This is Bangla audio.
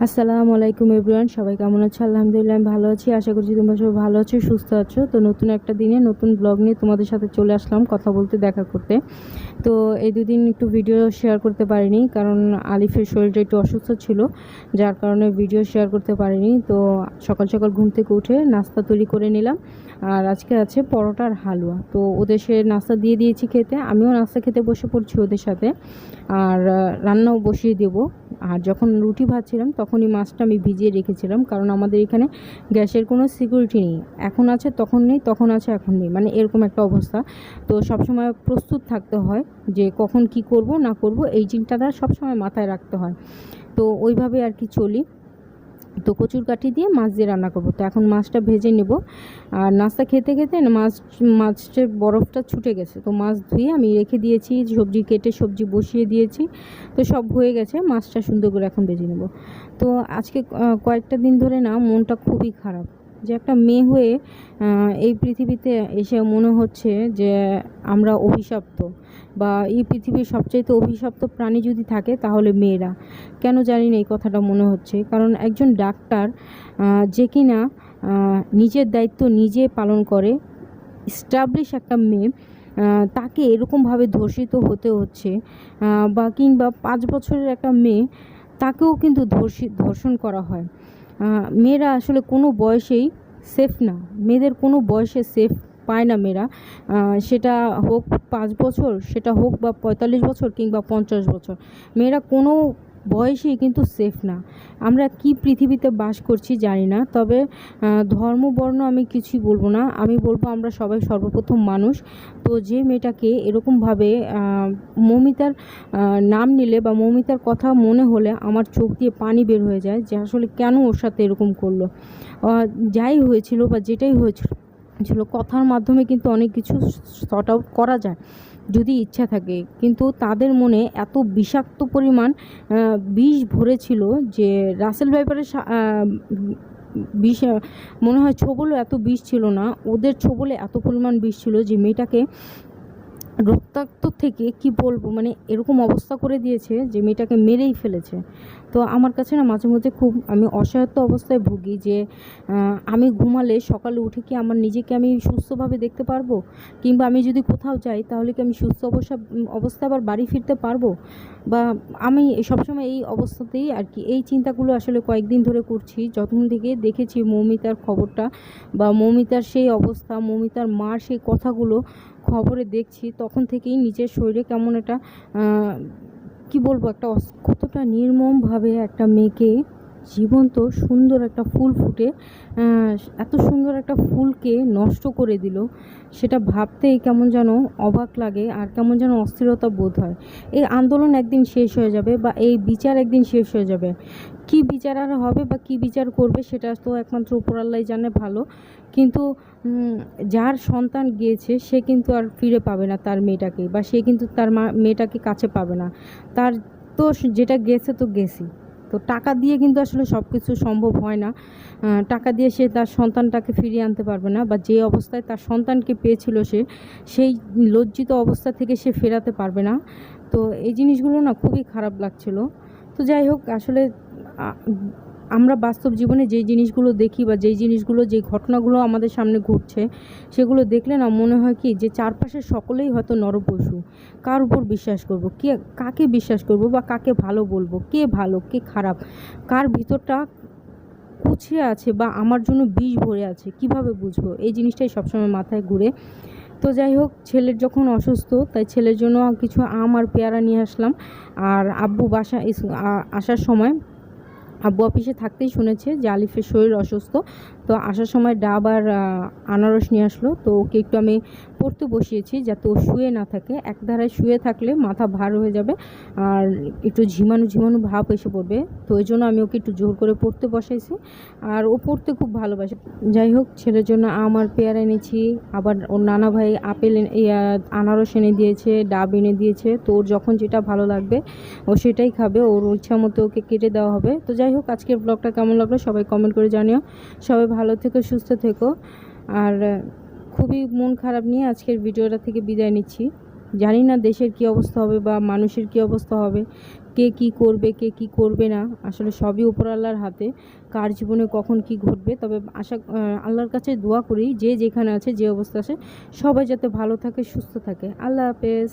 আসসালামু আলাইকুম এভরিওয়ান, সবাই কেমন আছো? আলহামদুলিল্লাহ আমি ভালো আছি। আশা করছি তোমরা সবাই ভালো আছো, সুস্থ আছো। তো নতুন একটা দিনে নতুন ব্লগ নিয়ে তোমাদের সাথে চলে আসলাম কথা বলতে, দেখা করতে। তো এই দুদিন একটু ভিডিও শেয়ার করতে পারিনি, কারণ আলিফের শরীরটা একটু অসুস্থ ছিল, যার কারণে ভিডিও শেয়ার করতে পারিনি। তো সকাল সকাল ঘুম থেকে উঠে নাস্তা তৈরি করে নিলাম। আর আজকে আছে পরোটা আর হালুয়া। তো ওদের সে নাস্তা দিয়ে দিয়েছি খেতে, আমিও নাস্তা খেতে বসে পড়ছি ওদের সাথে। আর রান্নাও বসিয়ে দেবো। আর যখন রুটি ভাজছিলাম তখনই মাছটা আমি ভিজিয়ে রেখেছিলাম, কারণ আমাদের এখানে গ্যাসের কোনো সিকিউরিটি নেই। এখন আছে তখন নেই, তখন আছে এখন নেই, মানে এরকম একটা অবস্থা। তো সবসময় প্রস্তুত থাকতে হয় যে কখন কি করব না করব, এই চিন্তাটা সবসময় মাথায় রাখতে হয়। তো ওইভাবে আর কি চলি। তো কচুর কাঠি দিয়ে মাছ দিয়ে রান্না করবো। তো এখন মাছটা ভেজে নেব। আর নাস্তা খেতে খেতে না মাছের বরফটা ছুটে গেছে, তো মাছ ধুয়ে আমি রেখে দিয়েছি, সবজি কেটে সবজি বসিয়ে দিয়েছি। তো সব হয়ে গেছে, মাছটা সুন্দর করে এখন ভেজে নেব। তো আজকে কয়েকটা দিন ধরে না মনটা খুবই খারাপ, যে একটা মেয়ে হয়ে এই পৃথিবীতে এসে মনে হচ্ছে যে আমরা অভিশপ্ত, বা এই পৃথিবীর সবচাইতে অভিশপ্ত প্রাণী যদি থাকে তাহলে মেয়েরা। কেন জানি না এই কথাটা মনে হচ্ছে, কারণ একজন ডাক্তার যে কিনা নিজের দায়িত্ব নিজে পালন করে, স্টাবলিশ একটা মেয়ে, তাকে এরকমভাবে ধর্ষিত হতে হচ্ছে। বা কিংবা 5 বছরের একটা মেয়ে, তাকেও কিন্তু ধর্ষণ করা হয়। মেয়েরা আসলে কোনো বয়সেই সেফ না, মেয়েদের কোনো বয়সে সেফ পায় না মেয়েরা। সেটা হোক 5 বছর, সেটা হোক বা 45 বছর কিংবা 50 বছর, মেয়েরা কোনো বয়সেই কিন্তু সেফ না। আমরা কি পৃথিবীতে বাস করছি জানি না, তবে ধর্ম বর্ণ আমি কিছুই বলবো না, আমি বলবো আমরা সবাই সর্বপ্রথম মানুষ। তো যে মেয়েটাকে এরকমভাবে মৌমিতার নাম নিলে বা মৌমিতার কথা মনে হলে আমার চোখ দিয়ে পানি বের হয়ে যায়, যে আসলে কেন ওর সাথে এরকম করলো। যাই হয়েছিল বা যেটাই হয়েছিল কথার মাধ্যমে কিন্তু অনেক কিছু সর্ট আউট করা যায় যদি ইচ্ছা থাকে। কিন্তু তাদের মনে এত বিষাক্ত পরিমাণ বিষ ভরেছিল যে রাসেল ভাইপারের বিষ, মনে হয় ছোবলও এত বিষ ছিল না, ওদের ছোবলে এত পরিমাণ বিষ ছিল যে মেয়েটাকে রক্তাক্ত থেকে কি বলবো, মানে এরকম অবস্থা করে দিয়েছে যে মেয়েটাকে মেরেই ফেলেছে। তো আমার কাছে না মাঝে মধ্যে খুব আমি অসহায়ত্ব অবস্থায় ভুগি, যে আমি ঘুমালে সকালে উঠে কি আমার নিজেকে আমি সুস্থভাবে দেখতে পারবো, কিংবা আমি যদি কোথাও যাই তাহলে কি আমি সুস্থ অবস্থায় আবার বাড়ি ফিরতে পারবো। বা আমি সবসময় এই অবস্থাতেই আর কি এই চিন্তাগুলো আসলে কয়েকদিন ধরে করছি, যখন থেকে দেখেছি মৌমিতার খবরটা, বা মৌমিতার সেই অবস্থা, মৌমিতার মার সেই কথাগুলো খবরে দেখছি, তখন থেকেই নিজের শরীরে কেমন একটা কি বলবো, একটা কতটা নির্মমভাবে একটা মেয়েকে, জীবন্ত সুন্দর একটা ফুল ফুটে এত সুন্দর একটা ফুলকে নষ্ট করে দিল, সেটা ভাবতেই কেমন যেন অবাক লাগে, আর কেমন যেন অস্থিরতা বোধ হয়। এই আন্দোলন একদিন শেষ হয়ে যাবে, বা এই বিচার একদিন শেষ হয়ে যাবে। কি বিচার আর হবে বা কি বিচার করবে সেটা তো একমাত্র উপরাল্লাই জানে ভালো। কিন্তু যার সন্তান গিয়েছে সে কিন্তু আর ফিরে পাবে না তার মেয়েটাকে, বা সে কিন্তু তার মেয়েটাকে কাছে পাবে না। তার তো যেটা গেছে তো গেছি। তো টাকা দিয়ে কিন্তু আসলে সব কিছু সম্ভব হয় না। টাকা দিয়ে সে তার সন্তানটাকে ফিরিয়ে আনতে পারবে না, বা যে অবস্থায় তার সন্তানকে পেয়েছিল সে, সেই লজ্জিত অবস্থা থেকে সে ফেরাতে পারবে না। তো এই জিনিসগুলো না খুবই খারাপ লাগছিল। তো যাই হোক, আসলে আমরা বাস্তব জীবনে যেই জিনিসগুলো দেখি, বা যেই জিনিসগুলো, যেই ঘটনাগুলো আমাদের সামনে ঘটছে, সেগুলো দেখলে না মনে হয় কি, যে চারপাশের সকলেই হয়তো নরপশু। কার উপর বিশ্বাস করব, কাকে বিশ্বাস করব, বা কাকে ভালো বলবো, কে ভালো কে খারাপ, কার ভিতরটা কুছিয়ে আছে বা আমার জন্য বিষ ভরে আছে, কিভাবে বুঝবো, এই জিনিসটাই সবসময় মাথায় ঘুরে। তো যাই হোক, ছেলের যখন অসুস্থ, তাই ছেলের জন্য কিছু আম আর পেয়ারা নিয়ে আসলাম। আর আব্বু আসার সময়, আব্বু অফিসে থাকতেই শুনেছে যে আলিফের শরীর অসুস্থ, তো আসার সময় ডাব আর আনারস নিয়ে আসলো। তো ওকে একটু আমি পড়তে বসিয়েছি, যাতে ও শুয়ে না থাকে। এক ধারায় শুয়ে থাকলে মাথা ভার হয়ে যাবে, আর একটু ঝিমানো ঝিমানো ভাব এসে পড়বে। তো ওই জন্য আমি ওকে একটু জোর করে পড়তে বসাইছি, আর ও পড়তে খুব ভালোবাসে। যাই হোক, ছেলের জন্য আম আর পেয়ারা এনেছি, আবার ওর নানা ভাই আনারস এনে দিয়েছে, ডাব এনে দিয়েছে। তো ওর যখন যেটা ভালো লাগবে ও সেটাই খাবে, ওর ইচ্ছা মতো ওকে কেটে দেওয়া হবে। তো যাই হোক, আজকের ব্লগটা কেমন লাগলো সবাই কমেন্ট করে জানিও। সবাই ভালো থেকো, সুস্থ থেকো। আর খুবই মন খারাপ নিয়ে আজকের ভিডিওটা থেকে বিদায় নিচ্ছি। জানি না দেশের কী অবস্থা হবে বা মানুষের কী অবস্থা হবে, কে কী করবে কে কী করবে না, আসলে সবই উপরওয়ালার হাতে, কার জীবনে কখন কী ঘটবে। তবে আল্লাহর কাছে দোয়া করি যে যেখানে আছে যে অবস্থা আছে সবাই যাতে ভালো থাকে সুস্থ থাকে। আল্লাহ হাফেজ।